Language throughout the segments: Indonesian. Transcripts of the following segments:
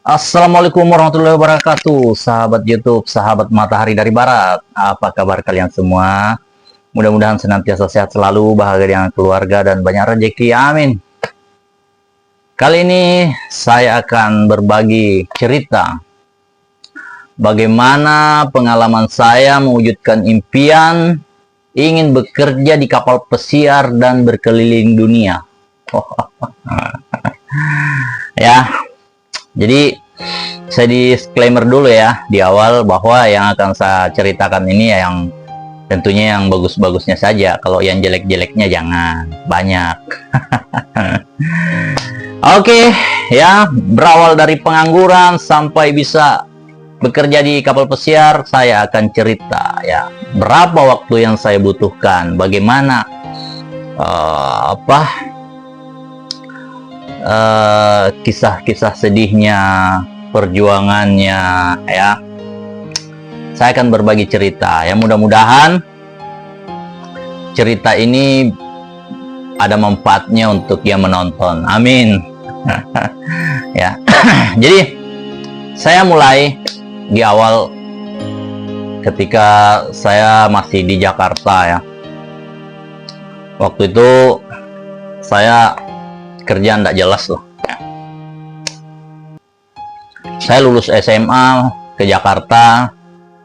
Assalamualaikum warahmatullahi wabarakatuh, sahabat YouTube, sahabat Matahari dari Barat. Apa kabar kalian semua? Mudah-mudahan senantiasa sehat selalu, bahagia dengan keluarga, dan banyak rezeki. Amin. Kali ini saya akan berbagi cerita bagaimana pengalaman saya mewujudkan impian ingin bekerja di kapal pesiar dan berkeliling dunia. Ya, jadi saya disclaimer dulu ya di awal bahwa yang akan saya ceritakan ini yang tentunya yang bagus-bagusnya saja. Kalau yang jelek-jeleknya jangan banyak. Oke, ya, berawal dari pengangguran sampai bisa bekerja di kapal pesiar, saya akan cerita ya berapa waktu yang saya butuhkan, bagaimana kisah-kisah sedihnya, perjuangannya, ya. Saya akan berbagi cerita ya, mudah-mudahan cerita ini ada manfaatnya untuk yang menonton. Amin. Ya. Jadi saya mulai di awal ketika saya masih di Jakarta ya. Waktu itu saya kerjaan tidak jelas loh. Saya lulus SMA ke Jakarta,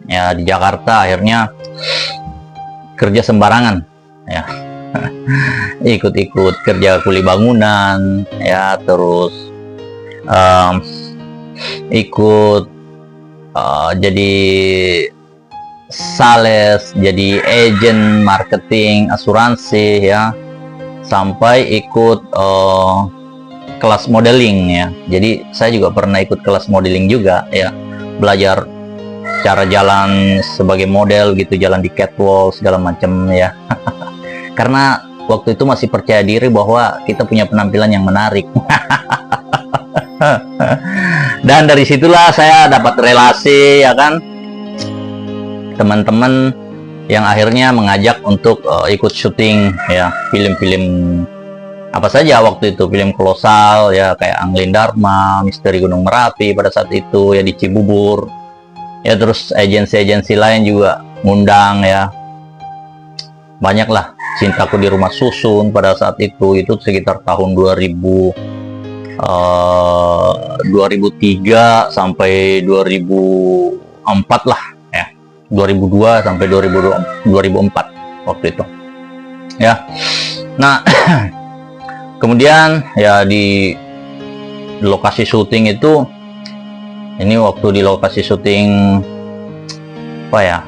ya di Jakarta akhirnya kerja sembarangan, ya. Ikut-ikut kerja kuli bangunan, ya, terus ikut jadi sales, jadi agent marketing asuransi, ya, sampai ikut kelas modeling ya. Jadi saya juga pernah ikut kelas modeling juga ya, belajar cara jalan sebagai model gitu, jalan di catwalk segala macam ya. Karena waktu itu masih percaya diri bahwa kita punya penampilan yang menarik. Dan dari situlah saya dapat relasi ya kan, teman-teman yang akhirnya mengajak untuk ikut syuting ya, film-film apa saja waktu itu, film kolosal ya, kayak Anglin Dharma, Misteri Gunung Merapi pada saat itu ya, di Cibubur ya. Terus agensi-agensi lain juga ngundang ya, banyak lah. Cintaku di Rumah Susun pada saat itu sekitar tahun 2003 sampai 2004 lah ya, 2002 sampai 2004 waktu itu ya. Nah, kemudian ya di lokasi syuting itu, ini waktu di lokasi syuting apa ya,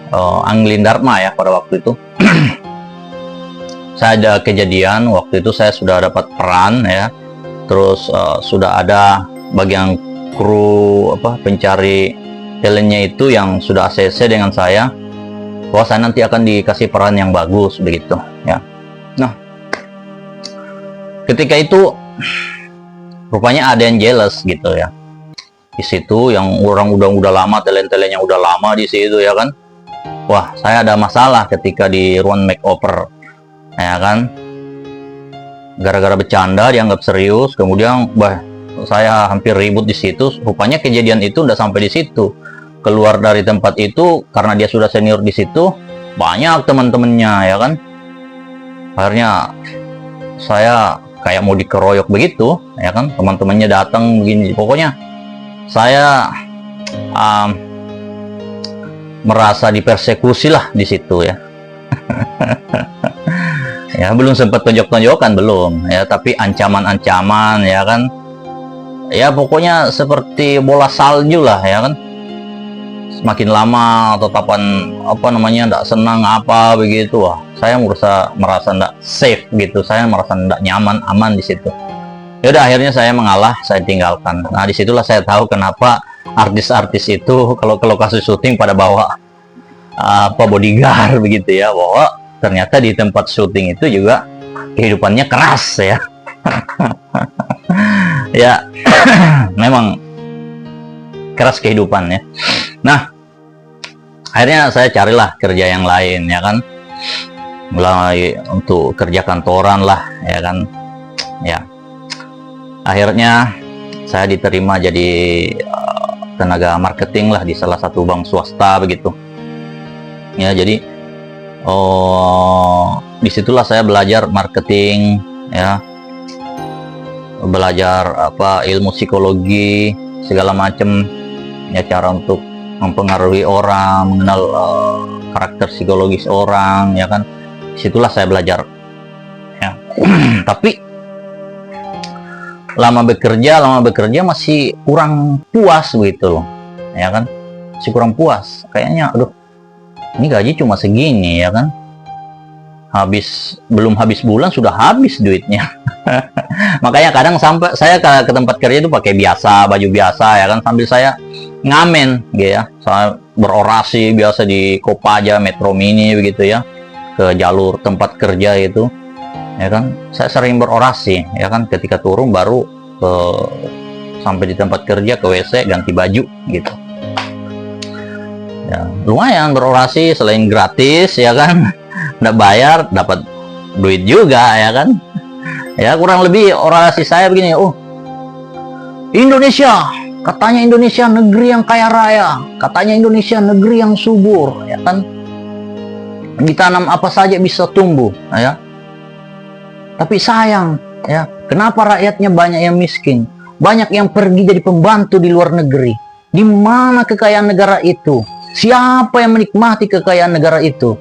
Anglin Dharma ya pada waktu itu. Saya ada kejadian waktu itu, saya sudah dapat peran ya, terus sudah ada bagian kru pencari talentnya itu yang sudah ACC dengan saya, bahwa saya nanti akan dikasih peran yang bagus begitu ya. Nah, ketika itu rupanya ada yang jealous gitu ya di situ, yang orang udah lama, talent-talent yang udah lama di situ ya kan. Wah, saya ada masalah ketika di ruang makeover ya kan, gara-gara bercanda dianggap serius, kemudian saya hampir ribut di situ. Rupanya kejadian itu udah sampai di situ, keluar dari tempat itu karena dia sudah senior di situ, banyak teman-temannya ya kan. Akhirnya saya kayak mau dikeroyok begitu ya kan, teman-temannya datang begini. Pokoknya saya merasa dipersekusi lah di situ ya. Ya, belum sempat tonjok-tonjokan belum ya, tapi ancaman-ancaman ya kan. Ya pokoknya seperti bola salju lah ya kan. Semakin lama tetapan tidak senang apa begitu, wah saya merasa tidak safe gitu, saya merasa tidak nyaman, aman di situ. Ya udah, akhirnya saya mengalah, saya tinggalkan. Nah, disitulah saya tahu kenapa artis-artis itu kalau ke lokasi syuting pada bawa bodyguard begitu ya, bahwa ternyata di tempat syuting itu juga kehidupannya keras ya. Ya, memang keras kehidupannya. Nah, akhirnya saya carilah kerja yang lain ya kan, mulai untuk kerja kantoran lah ya kan ya. Akhirnya saya diterima jadi tenaga marketing lah di salah satu bank swasta begitu. Ya, jadi disitulah saya belajar marketing, ya, belajar ilmu psikologi segala macam, ya, cara untuk mempengaruhi orang, mengenal karakter psikologis orang, ya kan. Disitulah saya belajar, ya. Tapi lama bekerja masih kurang puas gitu loh, ya kan, masih kurang puas. Kayaknya aduh, ini gaji cuma segini, ya kan, belum habis bulan sudah habis duitnya. Makanya kadang sampai saya ke tempat kerja itu pakai baju biasa, ya kan, sambil saya ngamen gitu ya. Saya berorasi biasa di Kopaja, Metro Mini begitu ya, ke jalur tempat kerja itu, ya kan. Saya sering berorasi, ya kan, ketika turun baru sampai di tempat kerja ke WC ganti baju gitu. Ya, lumayan berorasi, selain gratis, ya kan, nggak bayar, dapat duit juga, ya kan. Ya, kurang lebih orasi saya begini. Indonesia, katanya Indonesia negeri yang kaya raya, katanya Indonesia negeri yang subur, ya kan, ditanam apa saja bisa tumbuh, ya. Tapi sayang, ya, kenapa rakyatnya banyak yang miskin, banyak yang pergi jadi pembantu di luar negeri. Di mana kekayaan negara itu? Siapa yang menikmati kekayaan negara itu,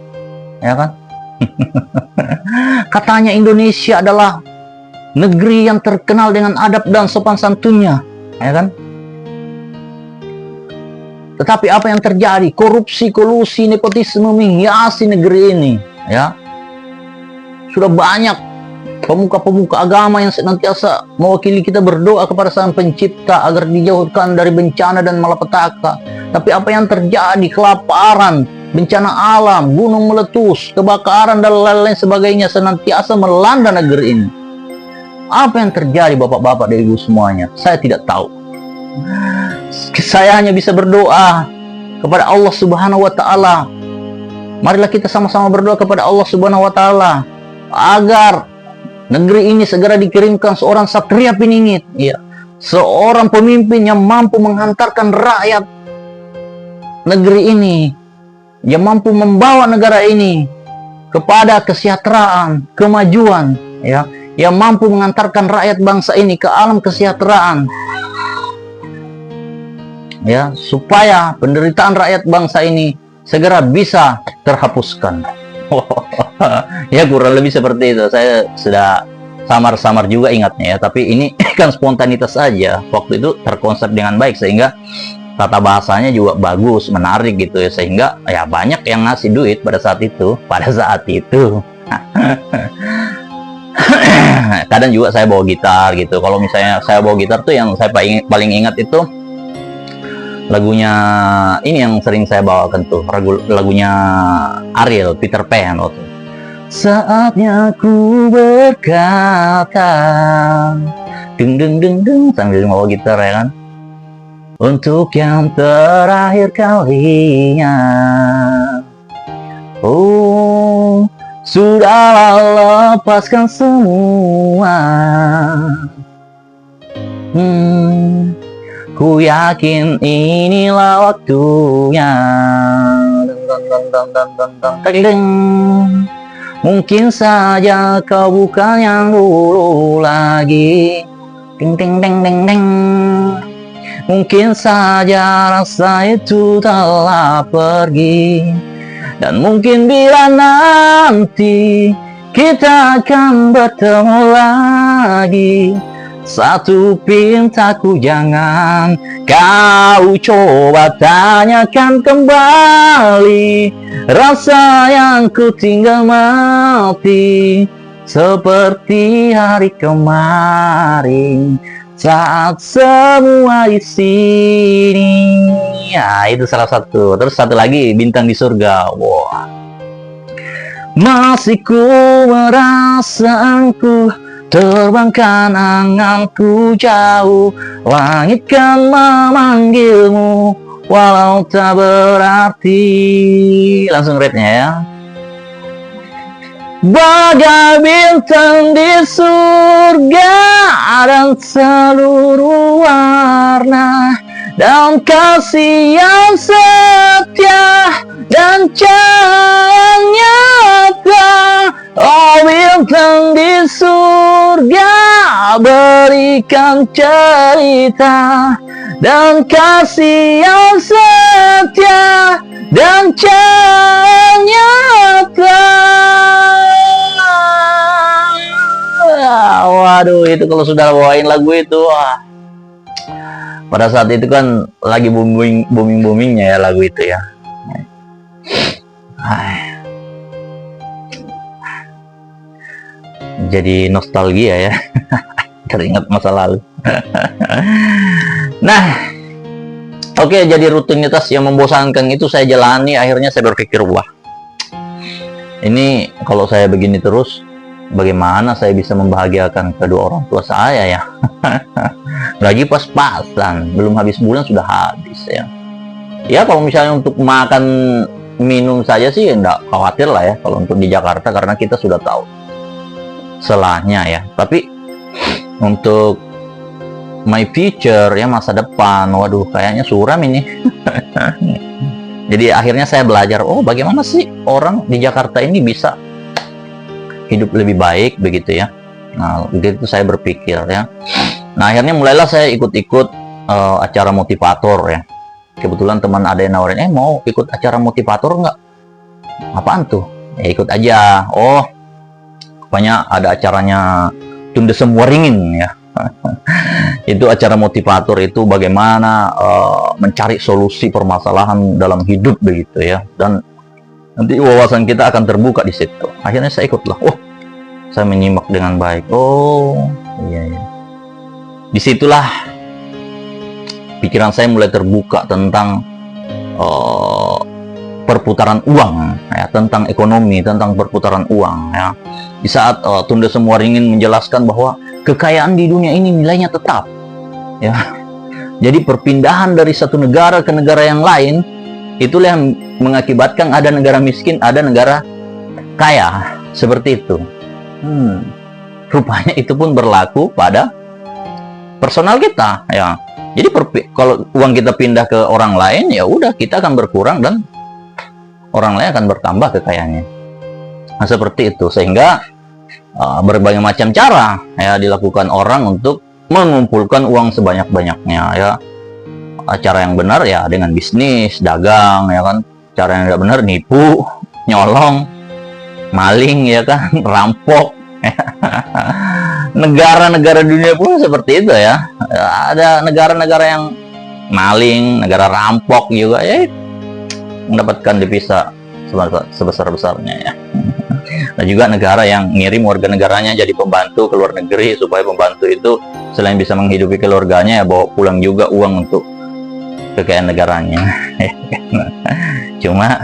ya kan? Katanya Indonesia adalah negeri yang terkenal dengan adab dan sopan santunnya, ya kan? Tetapi apa yang terjadi? Korupsi, kolusi, nepotisme menghiasi negeri ini, ya. Sudah banyak pemuka-pemuka agama yang senantiasa mewakili kita berdoa kepada Sang Pencipta agar dijauhkan dari bencana dan malapetaka. Tapi apa yang terjadi? Kelaparan, bencana alam, gunung meletus, kebakaran, dan lain-lain sebagainya senantiasa melanda negeri ini. Apa yang terjadi, bapak-bapak dan ibu semuanya? Saya tidak tahu. Saya hanya bisa berdoa kepada Allah Subhanahu wa Ta'ala. Marilah kita sama-sama berdoa kepada Allah Subhanahu wa Ta'ala agar negeri ini segera dikirimkan seorang satria piningit, ya, seorang pemimpin yang mampu menghantarkan rakyat negeri ini, yang mampu membawa negara ini kepada kesejahteraan, kemajuan, ya, yang mampu mengantarkan rakyat bangsa ini ke alam kesejahteraan, ya, supaya penderitaan rakyat bangsa ini segera bisa terhapuskan. Ya, kurang lebih seperti itu. Saya sudah samar-samar juga ingatnya, ya, tapi ini kan spontanitas saja. Waktu itu terkonsep dengan baik sehingga tata bahasanya juga bagus, menarik gitu ya, sehingga ya banyak yang ngasih duit pada saat itu. Kadang juga saya bawa gitar gitu. Kalau misalnya saya bawa gitar tuh yang saya paling ingat itu lagunya ini yang sering saya bawakan tuh, lagunya Ariel, Peter Pan waktu. Saatnya ku berkata, deng deng deng deng, sambil bawa gitar, ya kan, untuk yang terakhir kalinya. Oh, sudahlah, lepaskan semua. Ku yakin inilah waktunya. Mungkin saja kau bukan yang dulu lagi. Ding ding ding ding ding. Mungkin saja rasa itu telah pergi. Dan mungkin bila nanti kita akan bertemu lagi, satu pintaku jangan kau coba tanyakan kembali rasa yang ku tinggal mati, seperti hari kemarin saat semua di sini. Ya, itu salah satu. Terus satu lagi, Bintang di Surga. Wah. Masih ku merasa engkau terbangkan anganku jauh, langit kan memanggilmu walau tak berarti. Langsung rate-nya ya. Bagai bintang di surga dan seluruh warna dan kasih yang setia dan cahaya nyata. Oh bintang di surga berikan cerita dan kasih yang setia dan cahaya nyata. Waduh, itu kalau sudah bawain lagu itu, wah. Pada saat itu kan lagi boomingnya ya lagu itu ya. Jadi nostalgia ya. Teringat masa lalu. Nah, oke, jadi rutinitas yang membosankan itu saya jalani. Akhirnya saya berpikir, wah, ini kalau saya begini terus, bagaimana saya bisa membahagiakan kedua orang tua saya ya? Lagi pas-pasan, belum habis bulan sudah habis ya. Ya kalau misalnya untuk makan minum saja sih enggak khawatir lah ya kalau untuk di Jakarta, karena kita sudah tahu selahnya ya. Tapi untuk my future ya, masa depan, waduh kayaknya suram ini. Jadi akhirnya saya belajar, oh bagaimana sih orang di Jakarta ini bisa hidup lebih baik begitu ya. Nah begitu saya berpikir ya. Nah akhirnya mulailah saya ikut-ikut acara motivator ya. Kebetulan teman ada yang nawarin, mau ikut acara motivator nggak? Apaan tuh? Ya ikut aja. Oh rupanya ada acaranya Tunda Semua Ringin ya. Itu acara motivator itu bagaimana mencari solusi permasalahan dalam hidup begitu ya. Dan nanti wawasan kita akan terbuka di situ. Akhirnya saya ikutlah. Oh, saya menyimak dengan baik. Oh, iya. Disitulah pikiran saya mulai terbuka tentang perputaran uang, ya, tentang ekonomi, tentang perputaran uang. Ya. Di saat Tunda Semua Ringin menjelaskan bahwa kekayaan di dunia ini nilainya tetap. Ya. Jadi perpindahan dari satu negara ke negara yang lain, itulah yang mengakibatkan ada negara miskin, ada negara kaya, seperti itu. Rupanya itu pun berlaku pada personal kita, ya. Jadi kalau uang kita pindah ke orang lain, ya udah kita akan berkurang dan orang lain akan bertambah kekayaannya. Nah, seperti itu, sehingga berbagai macam cara ya dilakukan orang untuk mengumpulkan uang sebanyak-banyaknya ya. Cara yang benar ya dengan bisnis, dagang ya kan. Cara yang tidak benar nipu, nyolong, maling ya kan, rampok. Negara-negara dunia pun seperti itu ya. Ada negara-negara yang maling, negara rampok juga ya, mendapatkan devisa sebesar-besarnya ya. Dan juga negara yang ngirim warga negaranya jadi pembantu ke luar negeri, supaya pembantu itu selain bisa menghidupi keluarganya ya bawa pulang juga uang untuk kekayaan negaranya. Cuma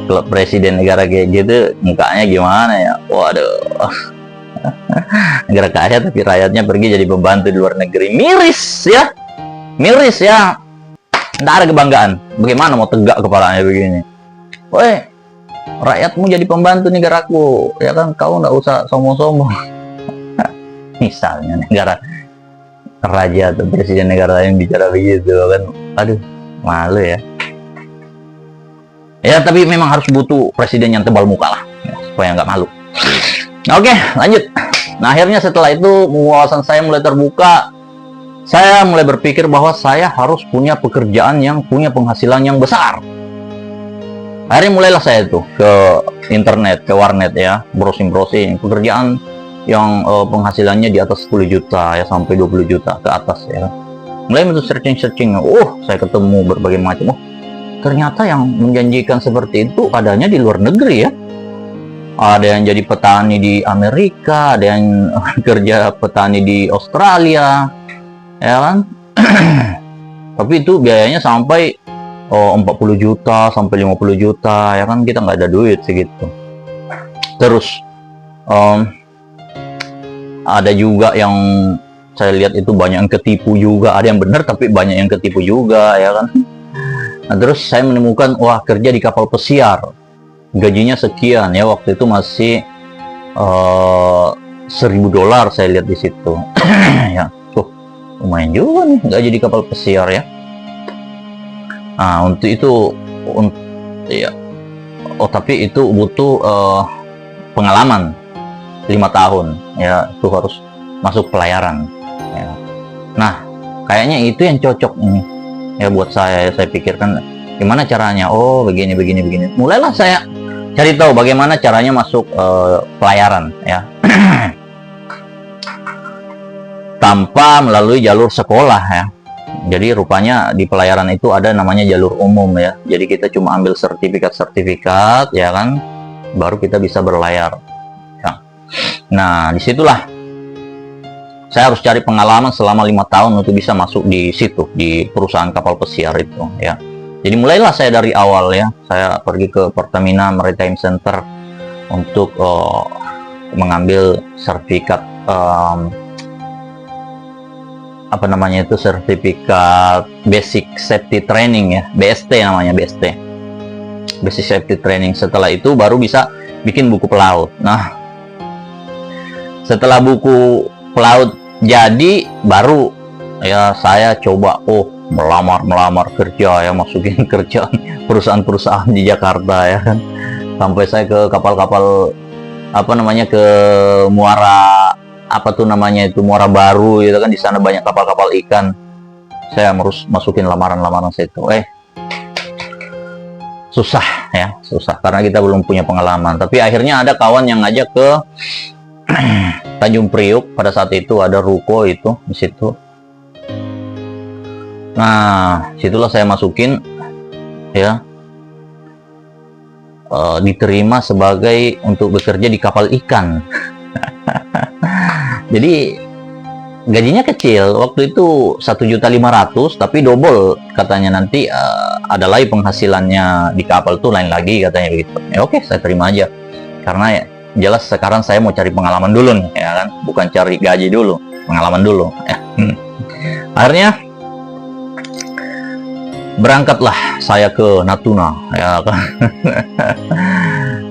kalau presiden negara kayak gitu mukanya gimana ya? Waduh. Negara kaya tapi rakyatnya pergi jadi pembantu di luar negeri. Miris ya. Miris ya. Nggak ada kebanggaan. Bagaimana mau tegak kepalanya begini? Woi, rakyatmu jadi pembantu negaraku, ya kan, kau nggak usah sombong-sombong. Misalnya negara raja atau presiden negara lain bicara begitu kan, aduh, malu ya. Ya tapi memang harus butuh presiden yang tebal muka lah, ya, supaya nggak malu. Oke, lanjut. Nah akhirnya setelah itu wawasan saya mulai terbuka. Saya mulai berpikir bahwa saya harus punya pekerjaan yang punya penghasilan yang besar. Akhirnya mulailah saya tuh ke internet, ke warnet ya, browsing-browsing pekerjaan yang penghasilannya di atas 10 juta ya, sampai 20 juta ke atas ya. Mulai itu searching, saya ketemu berbagai macam. Oh, ternyata yang menjanjikan seperti itu adanya di luar negeri ya. Ada yang jadi petani di Amerika, ada yang kerja petani di Australia, ya kan? Tapi itu biayanya sampai 40 juta sampai 50 juta, ya kan, kita nggak ada duit segitu. Terus ada juga yang saya lihat itu banyak yang ketipu juga, ada yang benar tapi banyak yang ketipu juga, ya kan. Nah, terus saya menemukan, wah, kerja di kapal pesiar, gajinya sekian ya, waktu itu masih $1.000 saya lihat di situ. Ya, tuh lumayan juga nih gaji di kapal pesiar ya. Nah, untuk itu, ya, tapi itu butuh pengalaman 5 tahun, ya, itu harus masuk pelayaran. Ya. Nah, kayaknya itu yang cocok ini, ya, buat saya. Saya pikirkan gimana caranya. Oh, begini. Mulailah saya cari tahu bagaimana caranya masuk pelayaran, ya. Tanpa melalui jalur sekolah, ya. Jadi rupanya di pelayaran itu ada namanya jalur umum, ya. Jadi kita cuma ambil sertifikat, ya kan, baru kita bisa berlayar. Ya. Nah, disitulah saya harus cari pengalaman selama 5 tahun untuk bisa masuk di situ, di perusahaan kapal pesiar itu, ya. Jadi mulailah saya dari awal, ya. Saya pergi ke Pertamina Maritime Center untuk mengambil sertifikat apa namanya itu, sertifikat Basic Safety Training, ya, BST namanya, BST, Basic Safety Training. Setelah itu baru bisa bikin buku pelaut. Nah, setelah buku pelaut jadi, baru, ya, saya coba melamar kerja, ya, masukin kerjaan perusahaan-perusahaan di Jakarta, ya kan, sampai saya ke kapal-kapal apa namanya, ke muara apa tuh namanya itu, Muara Baru, gitu kan, di sana banyak kapal-kapal ikan. Saya harus masukin lamaran-lamaran situ. Susah, ya, susah karena kita belum punya pengalaman. Tapi akhirnya ada kawan yang ngajak ke Tanjung Priuk. Pada saat itu ada ruko itu di situ. Nah, situlah saya masukin, ya, diterima sebagai untuk bekerja di kapal ikan. Jadi gajinya kecil waktu itu, 1.500.000, tapi double katanya nanti, ada lagi penghasilannya di kapal tuh lain lagi katanya begitu. Ya oke, saya terima aja karena, ya, jelas sekarang saya mau cari pengalaman dulu nih, ya kan, bukan cari gaji dulu, pengalaman dulu, ya. Akhirnya berangkatlah saya ke Natuna, ya kan.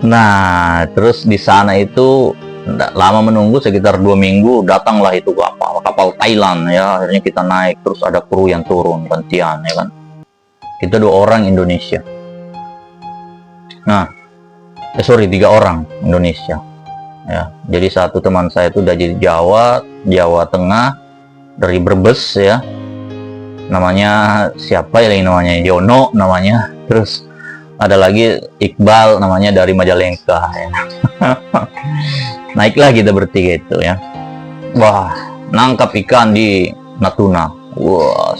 Nah, terus di sana itu tidak lama menunggu, sekitar 2 minggu datanglah itu kapal Thailand, ya. Akhirnya kita naik, terus ada kru yang turun gantian, ya kan. Kita 2 orang Indonesia. Nah, 3 orang Indonesia, ya. Jadi satu teman saya itu dari Jawa Tengah, dari Brebes, ya. Namanya siapa ya, namanya Yono namanya. Terus ada lagi Iqbal namanya dari Majalengka, ya. Naiklah kita bertiga itu, ya. Wah, nangkap ikan di Natuna. Wah.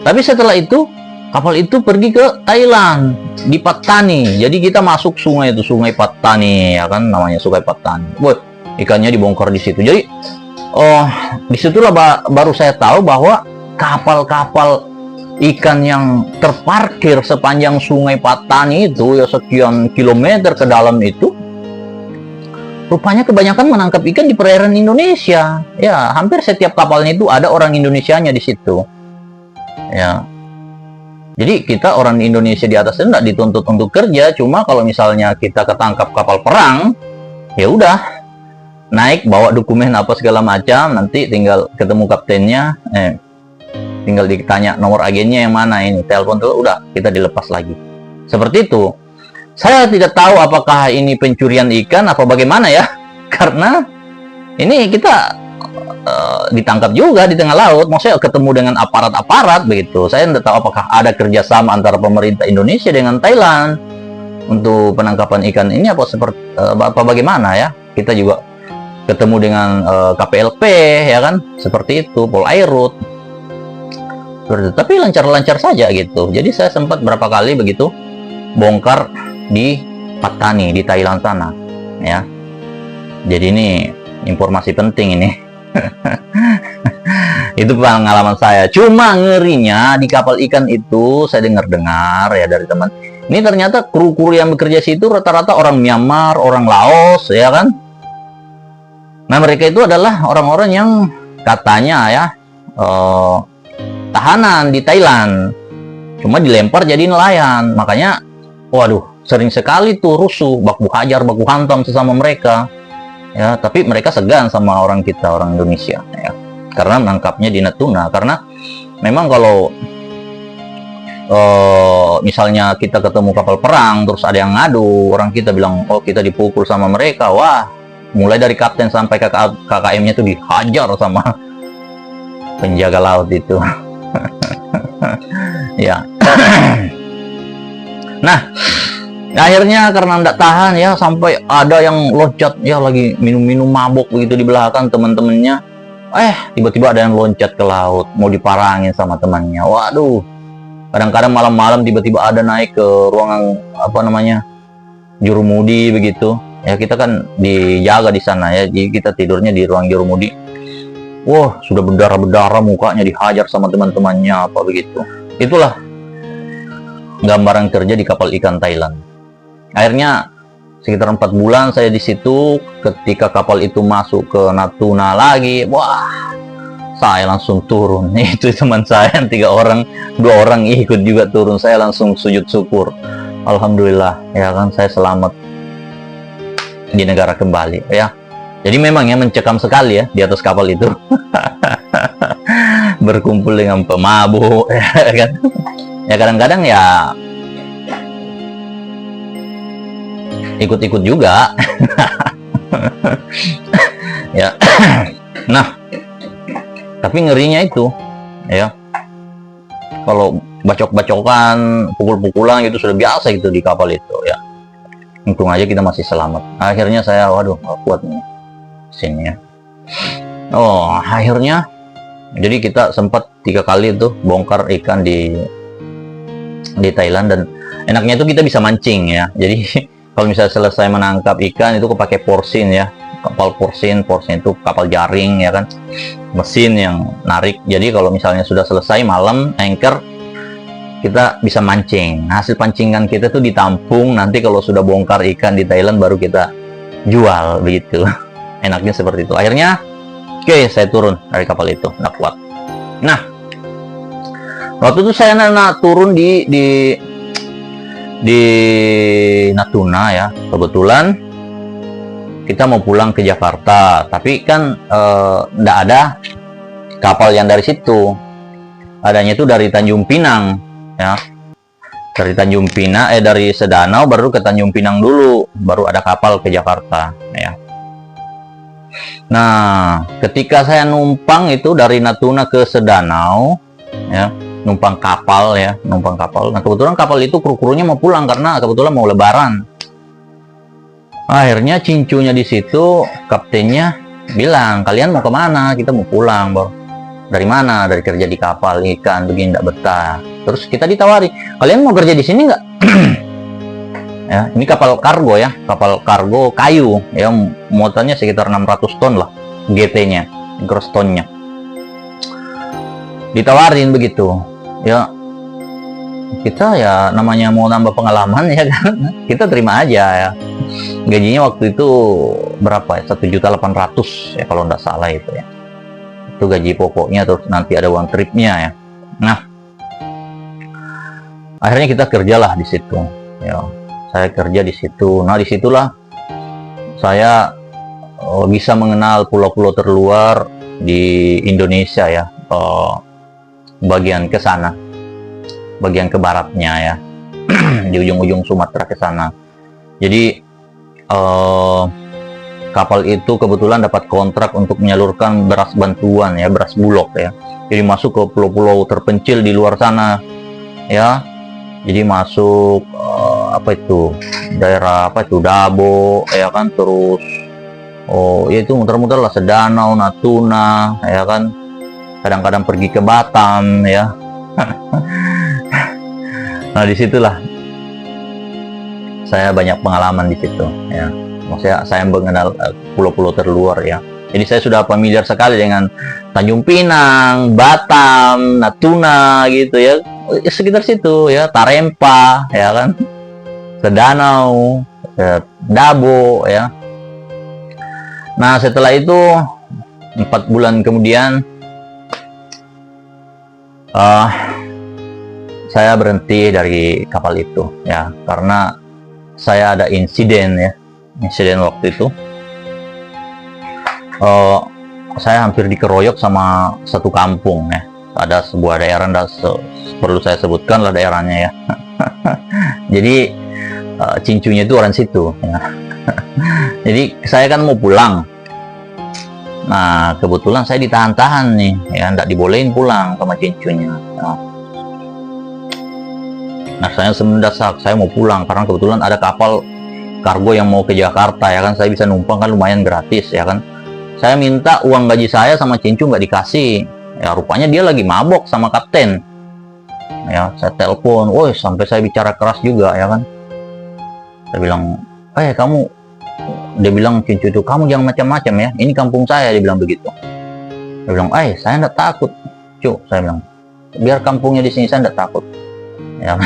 Tapi setelah itu kapal itu pergi ke Thailand, di Patani. Jadi kita masuk sungai itu, Sungai Patani, ya kan, namanya Sungai Patani. Wah, ikannya dibongkar di situ. Jadi disitulah baru saya tahu bahwa kapal-kapal ikan yang terparkir sepanjang Sungai Patani itu, ya, sekian kilometer ke dalam itu, rupanya kebanyakan menangkap ikan di perairan Indonesia. Ya, hampir setiap kapalnya itu ada orang Indonesianya di situ. Ya. Jadi kita orang Indonesia di atas itu tidak dituntut untuk kerja, cuma kalau misalnya kita ketangkap kapal perang, ya udah, naik bawa dokumen apa segala macam, nanti tinggal ketemu kaptennya, tinggal ditanya nomor agennya yang mana, ini telepon tuh, udah, kita dilepas lagi. Seperti itu. Saya tidak tahu apakah ini pencurian ikan apa bagaimana, ya, karena ini kita ditangkap juga di tengah laut. Maksudnya ketemu dengan aparat-aparat begitu. Saya tidak tahu apakah ada kerjasama antara pemerintah Indonesia dengan Thailand untuk penangkapan ikan ini apa seperti apa bagaimana, ya. Kita juga ketemu dengan KPLP, ya kan, seperti itu, Polairut. Tapi lancar-lancar saja gitu. Jadi saya sempat berapa kali begitu bongkar di Patani, di Thailand sana, ya. Jadi ini informasi penting ini. Itu pengalaman saya. Cuma ngerinya di kapal ikan itu, saya dengar-dengar, ya, dari teman, ini ternyata kru-kru yang bekerja situ rata-rata orang Myanmar, orang Laos, ya kan. Nah, mereka itu adalah orang-orang yang katanya, ya, tahanan di Thailand, cuma dilempar jadi nelayan. Makanya, waduh, sering sekali tuh rusuh, baku hajar, baku hantam sesama mereka, ya. Tapi mereka segan sama orang kita, orang Indonesia, ya, karena menangkapnya di Natuna. Karena memang kalau misalnya kita ketemu kapal perang, terus ada yang ngadu, orang kita bilang, oh kita dipukul sama mereka, wah, mulai dari kapten sampai KKM-nya tuh dihajar sama penjaga laut itu. Ya. Nah, akhirnya karena nggak tahan ya, sampai ada yang loncat ya, lagi minum-minum mabok begitu di belakang teman-temannya. Tiba-tiba ada yang loncat ke laut, mau diparangin sama temannya. Waduh. Kadang-kadang malam-malam tiba-tiba ada naik ke ruangan jurumudi begitu. Ya kita kan dijaga di sana ya, jadi kita tidurnya di ruang jurumudi. Wah, sudah berdarah-berdarah mukanya, dihajar sama teman-temannya apa begitu. Itulah gambaran kerja di kapal ikan Thailand. Akhirnya sekitar 4 bulan saya di situ. Ketika kapal itu masuk ke Natuna lagi, wah, saya langsung turun. Itu teman saya 3 orang, 2 orang ikut juga turun. Saya langsung sujud syukur. Alhamdulillah, ya kan, saya selamat di negara kembali ya. Jadi memang ya mencekam sekali ya di atas kapal itu. Berkumpul dengan pemabuk ya kan. Ya kadang-kadang ya ikut-ikut juga. Ya. Nah, tapi ngerinya itu ya, kalau bacok-bacokan, pukul-pukulan gitu sudah biasa gitu di kapal itu ya. Untung aja kita masih selamat. Akhirnya saya, waduh, gak kuat nih sini ya. Akhirnya jadi kita sempat 3 kali tuh bongkar ikan di Thailand, dan enaknya itu kita bisa mancing ya. Jadi kalau misalnya selesai menangkap ikan itu kepake porsin ya, kapal porsin itu kapal jaring ya kan, mesin yang narik. Jadi kalau misalnya sudah selesai malam anchor, kita bisa mancing. Hasil pancingan kita tuh ditampung, nanti kalau sudah bongkar ikan di Thailand baru kita jual begitu. Enaknya seperti itu. Akhirnya saya turun dari kapal itu, nggak kuat. Nah, waktu itu saya turun di Natuna ya. Kebetulan kita mau pulang ke Jakarta, tapi kan nggak ada kapal yang dari situ. Adanya itu dari Tanjung Pinang ya. Dari Tanjung Pinang, dari Sedanau baru ke Tanjung Pinang dulu, baru ada kapal ke Jakarta ya. Nah, ketika saya numpang itu dari Natuna ke Sedanau ya, numpang kapal. Nah, kebetulan kapal itu kru-krunya mau pulang karena kebetulan mau lebaran. Akhirnya cincunya di situ, kaptennya bilang, kalian mau kemana? Kita mau pulang, Bro. Dari mana? Dari kerja di kapal ikan, begini nggak betah. Terus kita ditawari, kalian mau kerja di sini nggak? Ya, ini kapal kargo ya, kapal kargo kayu ya, muatannya sekitar 600 ton lah, GT-nya, gross tonnya. Ditawarin begitu ya, kita ya namanya mau nambah pengalaman ya kan, kita terima aja ya. Gajinya waktu itu berapa ya, 1.800.000 ya kalau nggak salah itu ya, itu gaji pokoknya, terus nanti ada uang tripnya ya. Nah, akhirnya kita kerjalah di situ ya, saya kerja di situ. Nah, disitulah saya bisa mengenal pulau-pulau terluar di Indonesia ya, bagian ke sana, bagian ke baratnya ya, di ujung-ujung Sumatera ke sana. Jadi kapal itu kebetulan dapat kontrak untuk menyalurkan beras bantuan ya, beras bulog ya. Jadi masuk ke pulau-pulau terpencil di luar sana ya. Jadi masuk daerah Dabo ya kan, terus ya itu muter-muter lah, Sedanau, Natuna ya kan, kadang-kadang pergi ke Batam ya. Nah, disitulah saya banyak pengalaman di situ ya. Maksudnya saya mengenal pulau-pulau terluar ya. Jadi saya sudah familiar sekali dengan Tanjung Pinang, Batam, Natuna gitu ya, sekitar situ ya, Tarempa ya kan, Sedanau, Dabo ya. Nah, setelah itu 4 bulan kemudian saya berhenti dari kapal itu ya, karena saya ada insiden waktu itu. Saya hampir dikeroyok sama satu kampung ya. Ada sebuah daerah perlu saya sebutkan lah daerahnya ya. Jadi cincunya itu orang situ ya. Jadi saya kan mau pulang. Nah kebetulan saya ditahan-tahan nih ya, nggak dibolehin pulang sama cincunya ya. Nah saya semendesak, saya mau pulang karena kebetulan ada kapal kargo yang mau ke Jakarta ya kan, saya bisa numpang kan lumayan gratis ya kan. Saya minta uang gaji saya sama Cincu nggak dikasih ya, rupanya dia lagi mabok sama kapten ya. Saya telepon, woi, sampai saya bicara keras juga ya kan. Saya bilang, kamu, dia bilang Cincu itu, kamu jangan macam-macam ya, ini kampung saya, dia bilang begitu. Dia bilang, saya nggak takut Cu, saya bilang, biar kampungnya di sini, saya nggak takut ya.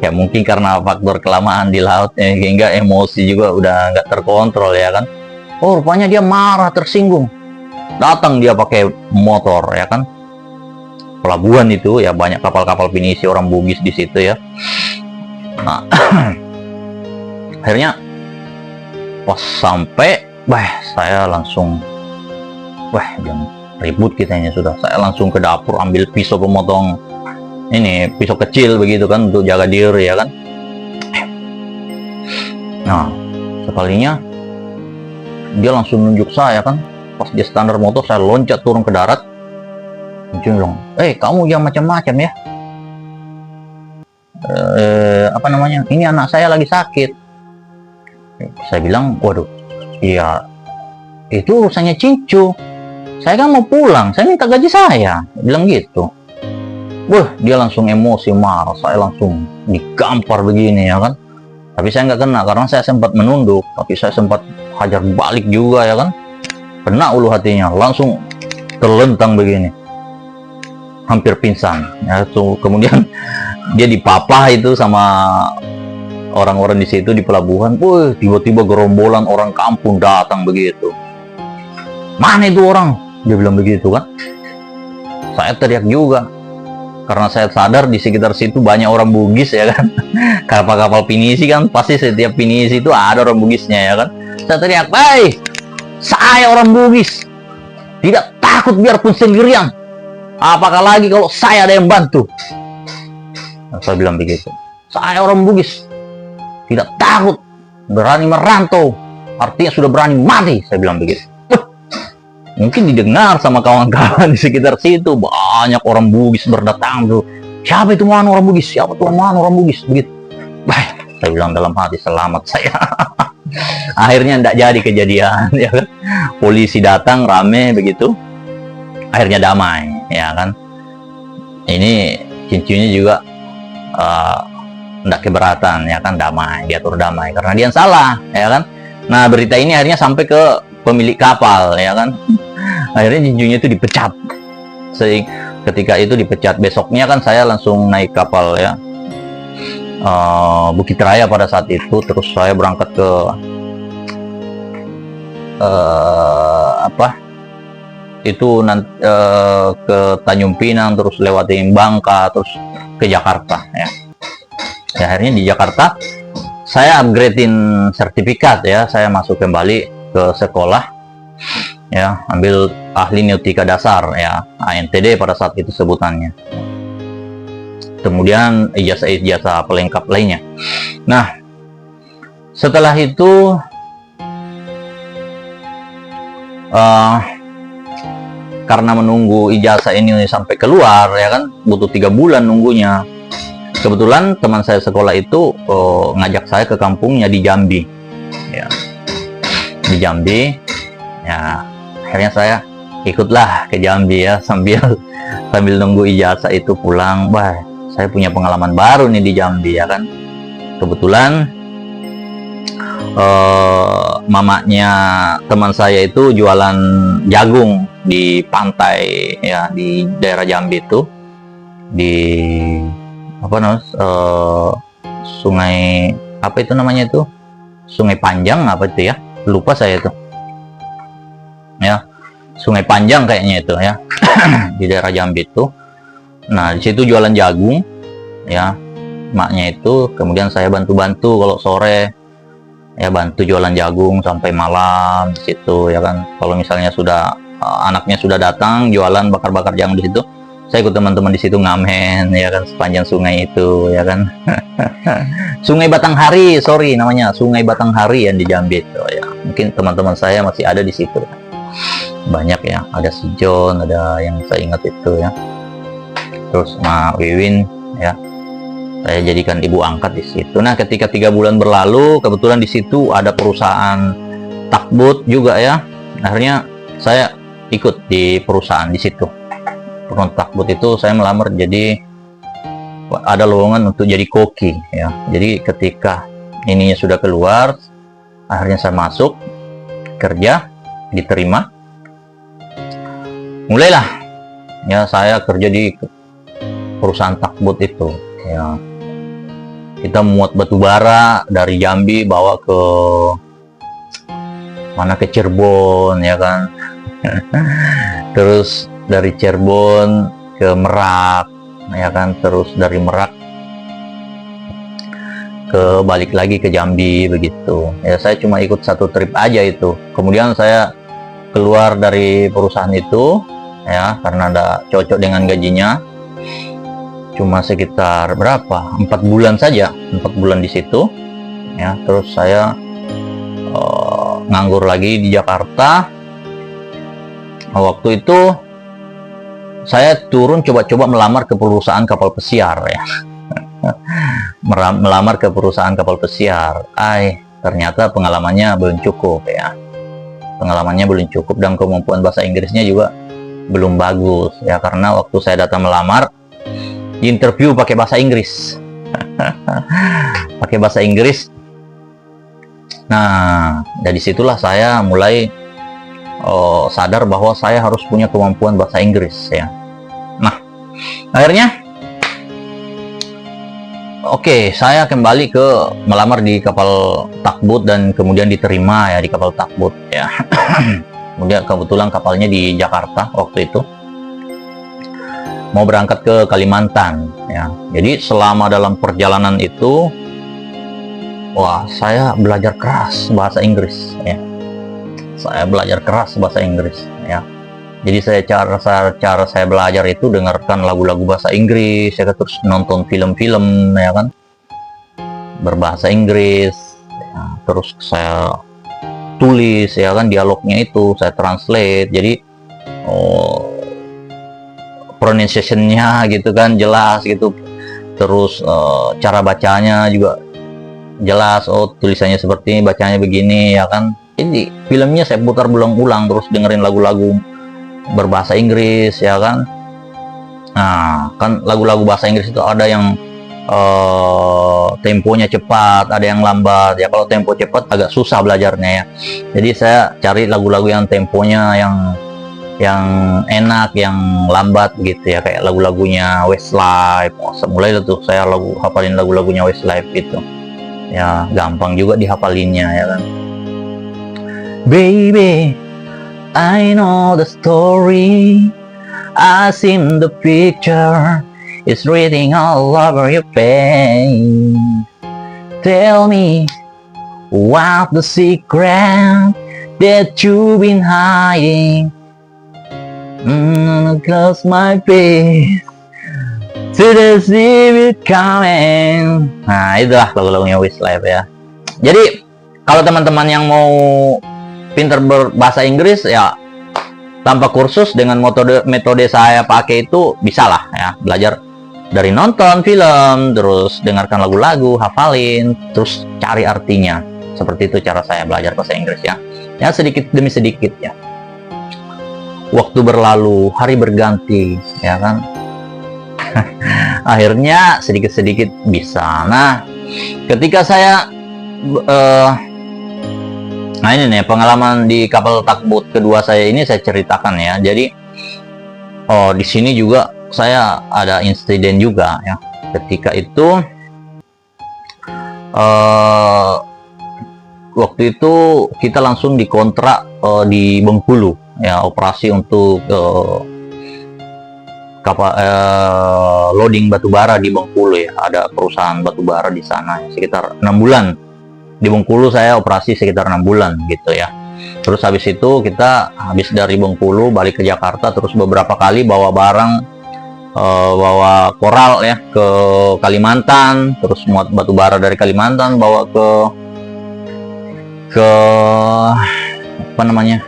Ya mungkin karena faktor kelamaan di laut ya, hingga emosi juga udah nggak terkontrol ya kan. Oh rupanya dia marah, tersinggung, datang dia pakai motor ya kan. Pelabuhan itu ya banyak kapal-kapal pinisi orang Bugis di situ ya. Nah akhirnya pas sampai, saya langsung, jangan ribut kitanya sudah. Saya langsung ke dapur ambil pisau pemotong ini, pisau kecil begitu kan untuk jaga diri ya kan. Nah sekalinya dia langsung nunjuk saya kan, pas dia standar motor saya loncat turun ke darat. Dia bilang, kamu jangan macam-macam ya, apa namanya, ini anak saya lagi sakit. Saya bilang, waduh, iya itu urusannya Cincu, saya kan mau pulang, saya minta gaji saya, bilang gitu. Dia langsung emosi, marah, saya langsung digampar begini ya kan. Tapi saya nggak kena karena saya sempat menunduk, tapi saya sempat hajar balik juga ya kan. Kena ulu hatinya, langsung terlentang begini, hampir pingsan ya. Kemudian dia dipapah itu sama orang-orang di situ di pelabuhan. Tiba-tiba gerombolan orang kampung datang begitu. Mana itu orang? Dia bilang begitu kan. Saya teriak juga karena saya sadar di sekitar situ banyak orang Bugis ya kan. Kapal-kapal pinisi kan, pasti setiap pinisi itu ada orang Bugisnya ya kan. Saya teriak, saya orang Bugis, tidak takut biarpun sendirian, apakah lagi kalau saya ada yang bantu. Saya bilang begitu, saya orang Bugis, tidak takut, berani merantau, artinya sudah berani mati. Saya bilang begitu. Mungkin didengar sama kawan-kawan di sekitar situ, banyak orang Bugis berdatang tuh. Siapa itu mana orang Bugis? Siapa tuh mana orang Bugis? Begitu. Saya bilang dalam hati, selamat saya. Akhirnya tidak jadi kejadian ya kan. Polisi datang rame begitu. Akhirnya damai ya kan. Ini Cincunya juga tidak keberatan ya kan, damai, diatur damai karena dia yang salah ya kan. Nah berita ini akhirnya sampai ke pemilik kapal ya kan. Akhirnya Cincunya itu dipecat. Ketika itu dipecat, besoknya kan saya langsung naik kapal ya, Bukit Raya pada saat itu. Terus saya berangkat ke ke Tanjung Pinang, terus lewatin Bangka, terus ke Jakarta ya. Akhirnya di Jakarta saya upgradein sertifikat ya, saya masuk kembali ke sekolah ya, ambil ahli nautika dasar ya, ANTD pada saat itu sebutannya. Kemudian ijazah pelengkap lainnya. Nah setelah itu karena menunggu ijazah ini sampai keluar ya kan, butuh 3 bulan nunggunya. Kebetulan teman saya sekolah itu ngajak saya ke kampungnya di Jambi ya, di Jambi ya. Akhirnya saya ikutlah ke Jambi ya, sambil nunggu ijazah itu pulang. Saya punya pengalaman baru nih di Jambi ya kan. Kebetulan mamanya teman saya itu jualan jagung di pantai ya, di daerah Jambi itu, di sungai apa itu namanya itu, Sungai Panjang apa itu ya, lupa saya itu ya, Sungai Panjang kayaknya itu ya. Di daerah Jambi itu. Nah di situ jualan jagung ya maknya itu. Kemudian saya bantu-bantu kalau sore ya, bantu jualan jagung sampai malam di situ ya kan. Kalau misalnya sudah anaknya sudah datang jualan bakar-bakar jagung di situ, Saya ikut teman-teman di situ ngamen, ya kan, sepanjang sungai itu, ya kan. Sungai Batanghari, sorry namanya, Sungai Batanghari yang di Jambi itu, ya. Mungkin teman-teman saya masih ada di situ. Banyak ya, ada si John, ada yang saya ingat itu ya. Terus sama Wiwin, ya. Saya jadikan ibu angkat di situ. Nah, ketika 3 bulan berlalu, kebetulan di situ ada perusahaan takbut juga ya. Akhirnya saya ikut di perusahaan di situ. Perusahaan takbut itu saya melamar, jadi ada lowongan untuk jadi koki ya. Jadi ketika ininya sudah keluar, akhirnya saya masuk kerja, diterima. Mulailah ya saya kerja di perusahaan takbut itu ya. Kita muat batu bara dari Jambi bawa ke mana, ke Cirebon ya kan. Terus dari Cirebon ke Merak ya kan, terus dari Merak ke balik lagi ke Jambi begitu ya. Saya cuma ikut 1 trip aja itu, kemudian saya keluar dari perusahaan itu ya karena ada cocok dengan gajinya. Cuma sekitar berapa, 4 bulan saja, 4 bulan di situ ya. Terus saya nganggur lagi di Jakarta. Waktu itu saya turun coba-coba melamar ke perusahaan kapal pesiar ya. Melamar ke perusahaan kapal pesiar. Ternyata pengalamannya belum cukup ya. Pengalamannya belum cukup dan kemampuan bahasa Inggrisnya juga belum bagus ya, karena waktu saya datang melamar, interview pakai bahasa Inggris. Pakai bahasa Inggris. Nah, dari situlah saya mulai sadar bahwa saya harus punya kemampuan bahasa Inggris ya. Nah, akhirnya saya kembali ke melamar di kapal takbut dan kemudian diterima ya di kapal takbut ya. Kemudian kebetulan kapalnya di Jakarta waktu itu, mau berangkat ke Kalimantan ya. Jadi selama dalam perjalanan itu, saya belajar keras bahasa Inggris ya. Saya belajar keras bahasa Inggris ya. Jadi cara saya belajar itu dengarkan lagu-lagu bahasa Inggris ya, terus nonton film-film ya kan berbahasa Inggris ya. Terus saya tulis ya kan dialognya itu, saya translate. Jadi pronunciation-nya gitu kan jelas gitu. Terus cara bacanya juga jelas, tulisannya seperti ini, bacanya begini ya kan. Jadi filmnya saya putar berulang-ulang, terus dengerin lagu-lagu berbahasa Inggris ya kan. Nah, kan lagu-lagu bahasa Inggris itu ada yang temponya cepat, ada yang lambat ya. Kalau tempo cepat agak susah belajarnya ya. Jadi saya cari lagu-lagu yang temponya yang enak, yang lambat gitu ya, kayak lagu-lagunya Westlife. Mulai tuh saya hafalin lagu-lagunya Westlife gitu ya, gampang juga dihafalinnya ya kan. Baby, I know the story, I seen the picture, it's written all over your face. Tell me what the secret that you've been hiding. Close my face to the sea coming. Nah, itulah lagu-lagunya Westlife ya. Jadi kalau teman-teman yang mau pintar berbahasa Inggris ya, tanpa kursus, dengan metode saya pakai itu bisa lah ya, belajar dari nonton film, terus dengarkan lagu-lagu, hafalin, terus cari artinya. Seperti itu cara saya belajar bahasa Inggris ya. Ya sedikit demi sedikit ya. Waktu berlalu, hari berganti ya kan. Akhirnya sedikit-sedikit bisa. Nah, ketika saya nah ini nih pengalaman di kapal takbut kedua saya ini saya ceritakan ya. Jadi di sini juga saya ada insiden juga ya. Ketika itu waktu itu kita langsung dikontrak di Bengkulu ya, operasi untuk kapal loading batubara di Bengkulu ya. Ada perusahaan batubara di sana ya, sekitar 6 bulan. Di Bengkulu saya operasi sekitar 6 bulan gitu ya. Terus habis itu kita habis dari Bengkulu balik ke Jakarta, terus beberapa kali bawa barang bawa koral ya ke Kalimantan, terus muat batu bara dari Kalimantan bawa ke apa namanya,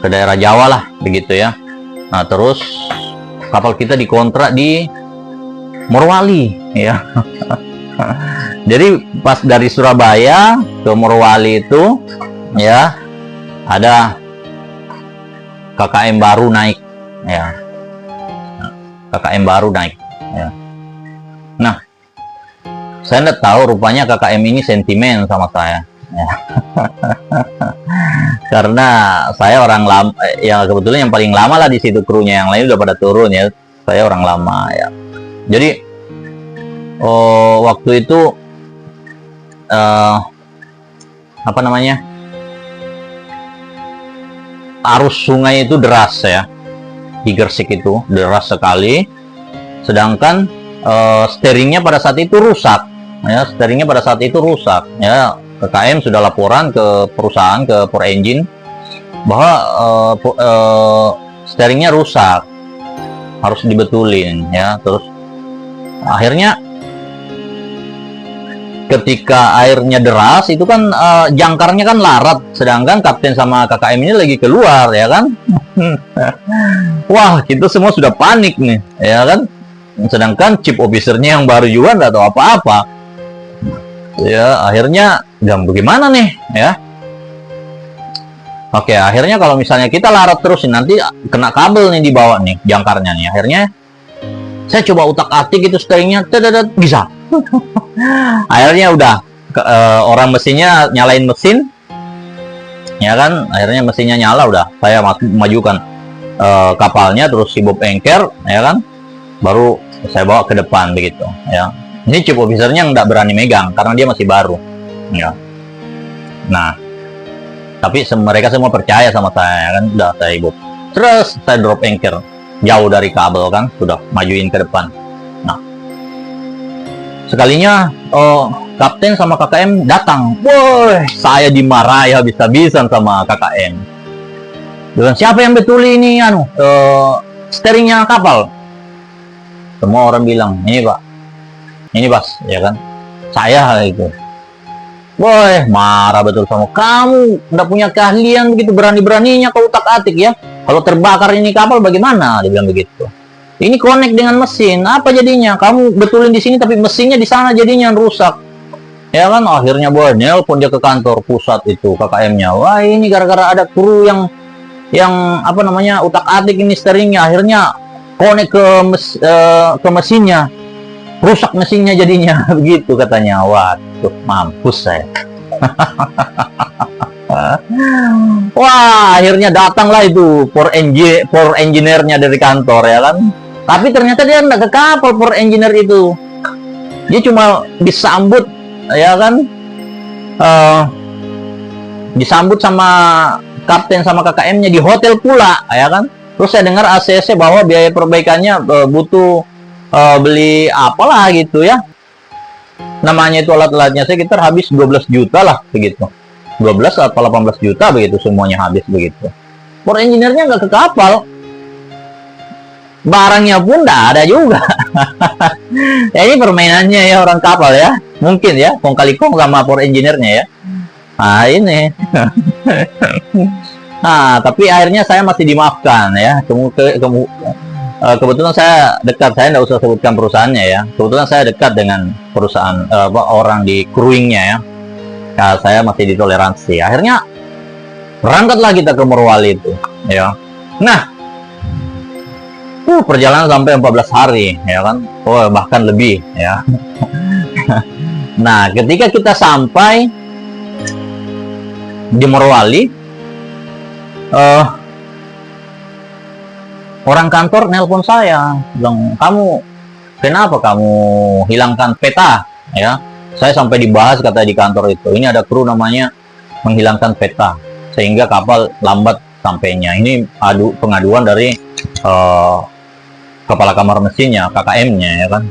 ke daerah Jawa lah begitu ya. Nah terus kapal kita dikontrak di Morowali ya. Jadi pas dari Surabaya ke Morowali itu ya ada KKM baru naik ya, KKM baru naik ya. Nah saya nggak tahu rupanya KKM ini sentimen sama saya ya. Karena saya orang lama ya, kebetulan yang paling lama lah di situ, krunya yang lain udah pada turun ya, saya orang lama ya. Jadi waktu itu apa namanya, arus sungai itu deras ya, di Gresik itu deras sekali, sedangkan steeringnya pada saat itu rusak ya, steeringnya pada saat itu rusak ya. KKM sudah laporan ke perusahaan, ke Por Engine bahwa steeringnya rusak, harus dibetulin ya. Terus akhirnya ketika airnya deras itu kan jangkarnya kan larat, sedangkan kapten sama KKM ini lagi keluar ya kan. Wah kita semua sudah panik nih ya kan, sedangkan chief officernya yang baru juga nggak tahu apa-apa ya. Akhirnya bagaimana nih ya. Oke, akhirnya kalau misalnya kita larat terus nanti kena kabel nih di bawah nih jangkarnya nih. Akhirnya saya coba utak-atik itu steeringnya, bisa. Akhirnya udah orang mesinnya nyalain mesin ya kan. Akhirnya mesinnya nyala, udah saya majukan kapalnya, terus si Bob Anchor ya kan, baru saya bawa ke depan begitu ya. Ini chief officernya nggak berani megang karena dia masih baru ya. Nah tapi mereka semua percaya sama saya kan, udah saya Bob, terus saya drop anchor jauh dari kabel kan, sudah majuin ke depan. Nah sekalinya kapten sama KKM datang, woi saya dimarahi habis-habisan sama KKM. Dengan siapa yang betuli ini steeringnya kapal? Semua orang bilang ini pak, ini pas ya kan, saya itu. Boy marah betul sama kamu, nggak punya keahlian begitu, berani-beraninya kau utak-atik ya. Kalau terbakar ini kapal bagaimana? Dia bilang begitu. Ini connect dengan mesin, apa jadinya? Kamu betulin di sini tapi mesinnya di sana jadinya rusak. Ya kan, akhirnya boy nelpon dia ke kantor pusat itu KKM-nya. Wah ini gara-gara ada kru yang apa namanya utak-atik ini steeringnya, akhirnya connect ke mesinnya, rusak mesinnya jadinya begitu katanya. Waduh mampus saya. Wah akhirnya datanglah itu Por engineer-nya dari kantor ya kan. Tapi ternyata dia nggak ke kapal Por engineer itu, dia cuma disambut ya kan, disambut sama kapten sama KKM-nya di hotel pula ya kan. Terus saya dengar ACC bahwa biaya perbaikannya butuh beli apalah gitu ya, namanya itu alat-alatnya sekitar habis 12 juta lah begitu, 12 atau 18 juta begitu, semuanya habis begitu. Por engineer-nya nggak ke kapal, barangnya pun nggak ada juga. Ya ini permainannya ya orang kapal ya, mungkin ya kong kali kong sama por engineer-nya ya. Nah ini. Nah tapi akhirnya saya masih dimaafkan ya. Kebetulan saya dekat, saya nggak usah sebutkan perusahaannya ya. Kebetulan saya dekat dengan perusahaan orang di crewingnya ya. Nah, saya masih ditoleransi. Akhirnya berangkatlah kita ke Morowali itu ya. Nah perjalanan sampai 14 hari ya kan, bahkan lebih ya. Nah ketika kita sampai di Morowali, orang kantor nelpon saya, bilang kamu kenapa kamu hilangkan peta ya. Saya sampai dibahas kata di kantor itu, ini ada kru namanya menghilangkan peta sehingga kapal lambat sampainya. Ini pengaduan dari kepala kamar mesinnya, KKM-nya ya kan.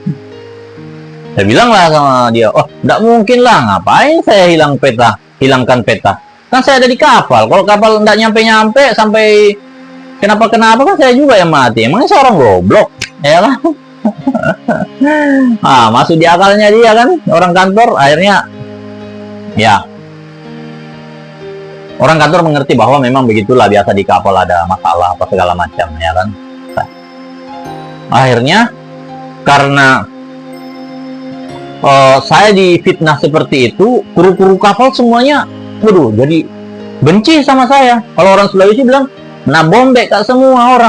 Saya bilang lah sama dia, oh tidak mungkin lah, ngapain saya hilangkan peta, kan saya ada di kapal. Kalau kapal tidak nyampe-nyampe sampai kenapa kan saya juga yang mati. Emangnya seorang goblok, ya kan? Masuk di akalnya dia kan, orang kantor. Akhirnya, ya, orang kantor mengerti bahwa memang begitulah, biasa di kapal ada masalah apa segala macam, ya kan. Akhirnya karena saya difitnah seperti itu, kru-kru kapal semuanya, waduh, jadi benci sama saya. Kalau orang Sulawesi bilang, nah bombek kak semua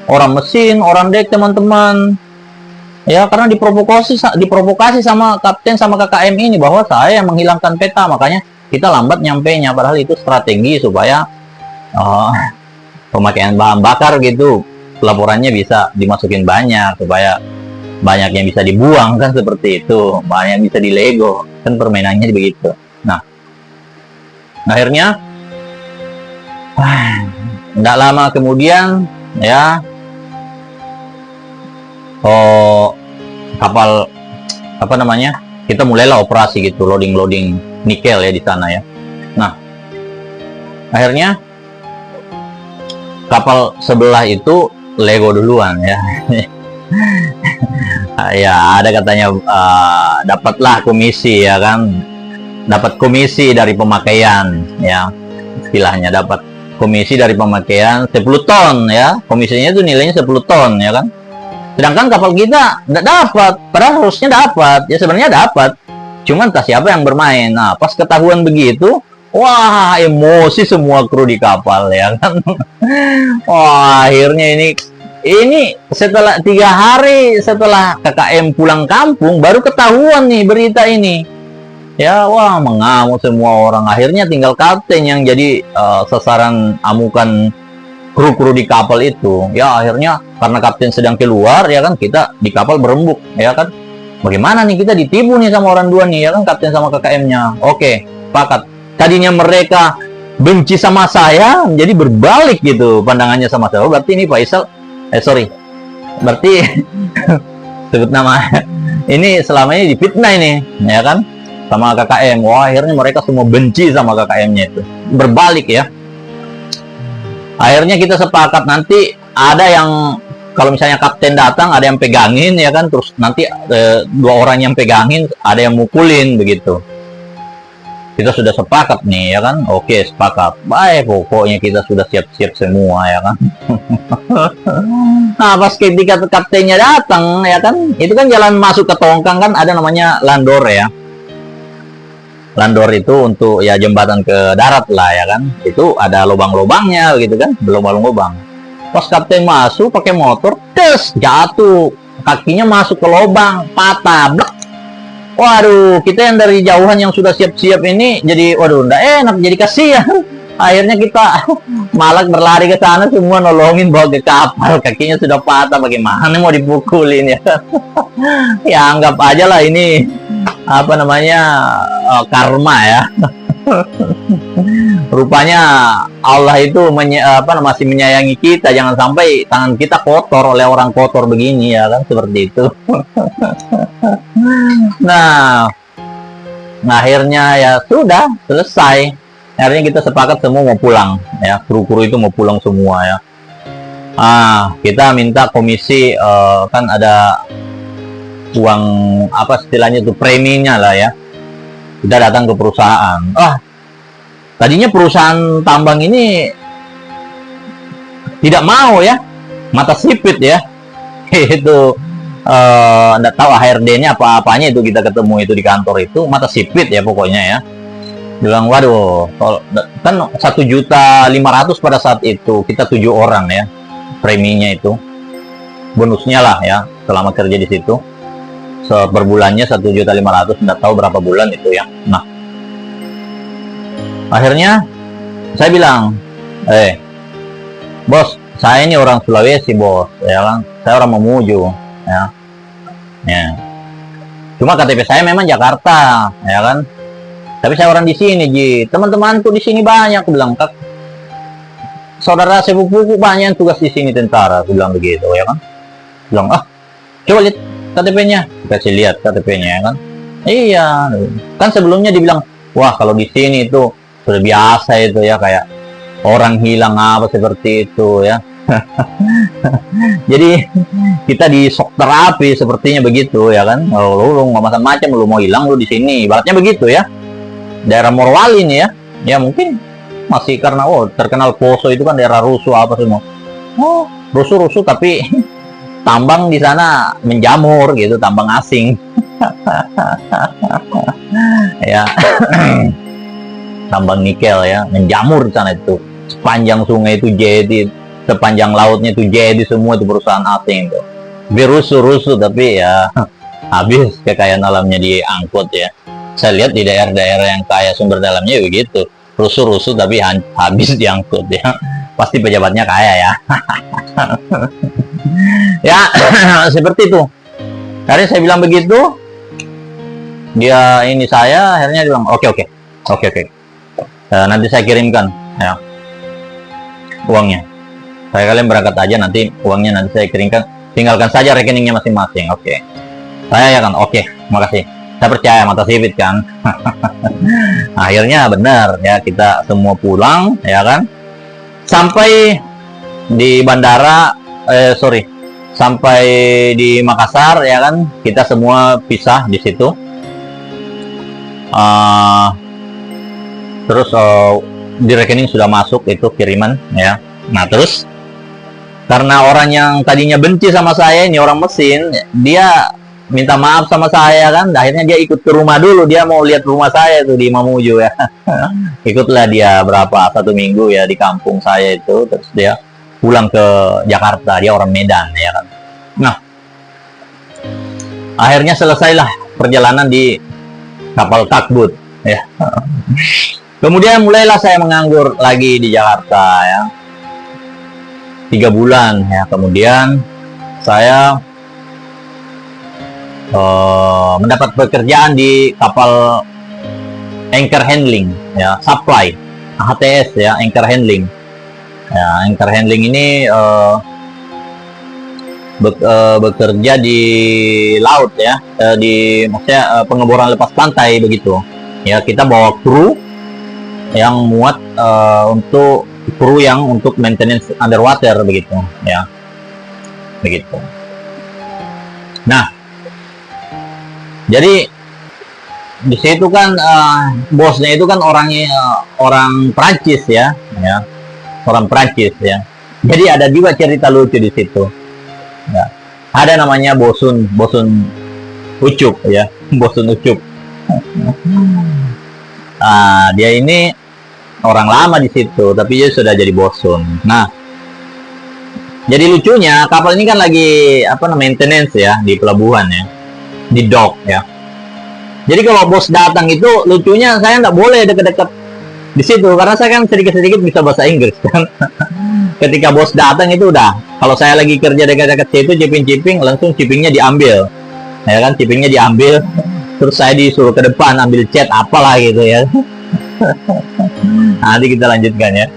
orang mesin, orang dek, teman-teman. Ya, karena diprovokasi sama kapten sama KKM ini bahwa saya yang menghilangkan peta, makanya kita lambat nyampenya, padahal itu strategi supaya pemakaian bahan bakar gitu, laporannya bisa dimasukin banyak, supaya banyak yang bisa dibuang kan, seperti itu, banyak yang bisa dilego kan, permainannya begitu. Nah, akhirnya nggak lama kemudian ya, kapal apa namanya, kita mulailah operasi gitu, loading nikel ya di sana ya. Nah, akhirnya kapal sebelah itu lego duluan ya. Ya, ada katanya dapatlah komisi ya kan, dapat komisi dari pemakaian ya, istilahnya dapat komisi dari pemakaian 10 ton ya, komisinya itu nilainya 10 ton ya kan. Sedangkan kapal kita nggak dapat, padahal harusnya dapat. Ya sebenarnya dapat, cuman entah siapa yang bermain. Nah, pas ketahuan begitu, wah emosi semua kru di kapal ya kan. Wah, akhirnya ini setelah 3 hari setelah KKM pulang kampung baru ketahuan nih berita ini. Ya, wah mengamuk semua orang. Akhirnya tinggal kapten yang jadi sasaran amukan kru-kru di kapal itu. Ya, akhirnya karena kapten sedang keluar ya kan, kita di kapal berembuk ya kan. Bagaimana nih, kita ditipu nih sama orang dua nih ya kan, kapten sama KKM-nya. Oke, sepakat. Tadinya mereka benci sama saya, jadi berbalik gitu pandangannya sama saya. Oh, berarti ini Faisal, berarti sebut nama ini selama ini difitnah ini ya kan, sama KKM. Wah, akhirnya mereka semua benci sama KKM-nya itu. Berbalik ya. Akhirnya kita sepakat nanti ada yang, kalau misalnya kapten datang ada yang pegangin ya kan, terus nanti 2 orang yang pegangin, ada yang mukulin begitu. Kita sudah sepakat nih ya kan. Oke, sepakat. Baik, pokoknya kita sudah siap-siap semua ya kan. Nah, pas ketika kaptennya datang ya kan, itu kan jalan masuk ke tongkang kan, ada namanya landor ya. Landor itu untuk ya jembatan ke darat lah ya kan, itu ada lubang-lubangnya gitu kan, lubang-lubang. Pas kapten masuk pakai motor, jatuh, kakinya masuk ke lubang, patah, blek. Waduh, kita yang dari jauhan yang sudah siap-siap ini jadi, waduh, nggak enak, jadi kasihan. Akhirnya kita malah berlari ke sana semua, nolongin bawa ke kapal, kakinya sudah patah, bagaimana mau dipukulin ya. Ya anggap aja lah ini apa namanya, karma ya. Rupanya Allah itu masih menyayangi kita, jangan sampai tangan kita kotor oleh orang kotor begini ya kan, seperti itu. Nah, akhirnya ya sudah selesai. Akhirnya kita sepakat semua mau pulang ya, kru-kru itu mau pulang semua ya. Kita minta komisi, kan ada uang apa istilahnya itu, preminya lah ya. Kita datang ke perusahaan. Tadinya perusahaan tambang ini tidak mau ya, mata sipit ya. Itu nggak tahu HRD-nya apa-apanya, itu kita ketemu itu di kantor itu, mata sipit ya pokoknya ya. Bilang, waduh, kan 1.500.000 pada saat itu, kita 7 orang ya, preminya itu, bonusnya lah ya, selama kerja di situ. Per bulannya 1.500.000, nggak tahu berapa bulan itu ya. Nah, akhirnya saya bilang, bos, saya ini orang Sulawesi bos, ya kan, saya orang Mamuju, ya. Cuma KTP saya memang Jakarta, ya kan. Tapi saya orang di sini, Ji. Teman-temanku di sini banyak, aku bilang, Kak. Saudara sepupuku banyak yang tugas di sini, tentara, aku bilang begitu, ya kan. Bilang, coba lihat KTP-nya, kasih lihat KTP-nya ya kan. Iya, kan sebelumnya dibilang, wah kalau di sini itu sudah biasa itu ya, kayak orang hilang apa seperti itu ya. Jadi kita di shock terapi sepertinya begitu ya kan. Oh, lu nggak macam-macam, lu mau hilang lu di sini. Ibaratnya begitu ya. Daerah Morowali nih ya. Ya mungkin masih karena terkenal Poso itu kan daerah rusuh apa semua. Oh, rusuh-rusuh tapi tambang di sana menjamur gitu, tambang asing. Ya. Tambang nikel ya, menjamur di sana itu. Sepanjang sungai itu jadi, sepanjang lautnya itu jadi semua itu perusahaan asing itu. Rusuh-rusuh tapi ya habis kekayaan alamnya diangkut ya. Saya lihat di daerah-daerah yang kaya sumber daya alamnya begitu. Rusuh-rusuh tapi habis diangkut ya. Pasti pejabatnya kaya ya. Ya, seperti itu. Tadi saya bilang begitu. Dia ini saya akhirnya bilang oke. Nanti saya kirimkan ya uangnya. Kalian berangkat aja, nanti uangnya nanti saya kirimkan. Tinggalkan saja rekeningnya masing-masing. Oke. Saya ya kan, oke, makasih. Saya percaya mata sipit kan. Akhirnya benar ya, kita semua pulang ya kan. Sampai di bandara, sampai di Makassar ya kan, kita semua pisah di situ. Terus di rekening sudah masuk itu kiriman ya. Nah terus karena orang yang tadinya benci sama saya, ini orang mesin, dia minta maaf sama saya kan. Akhirnya dia ikut ke rumah dulu, dia mau lihat rumah saya itu di Mamuju ya. Ikutlah dia berapa 1 minggu ya di kampung saya itu. Terus dia pulang ke Jakarta, dia orang Medan ya kan. Nah akhirnya selesailah perjalanan di kapal Takbut ya. Kemudian mulailah saya menganggur lagi di Jakarta ya. 3 bulan ya. Kemudian saya mendapat pekerjaan di kapal anchor handling ya, supply HTS ya, anchor handling. Ya, anchor handling ini bekerja di laut ya, maksudnya pengeboran lepas pantai begitu. Ya, kita bawa kru yang muat untuk maintenance underwater begitu ya, begitu. Nah jadi di situ kan bosnya itu kan orang Prancis ya, orang Prancis ya. Jadi ada juga cerita lucu di situ ya. Ada namanya Bosun Ucup ya, Bosun Ucup. Dia ini orang lama di situ, tapi dia sudah jadi bosun. Nah, jadi lucunya kapal ini kan lagi maintenance ya di pelabuhan ya, di dock ya. Jadi kalau bos datang itu lucunya saya nggak boleh deket-deket di situ karena saya kan sedikit-sedikit bisa bahasa Inggris kan. Ketika bos datang itu udah, kalau saya lagi kerja dekat-dekat situ chipping langsung chippingnya diambil, ya kan, chippingnya diambil. Terus saya disuruh ke depan ambil cat apalah gitu ya. Nanti kita lanjutkan ya.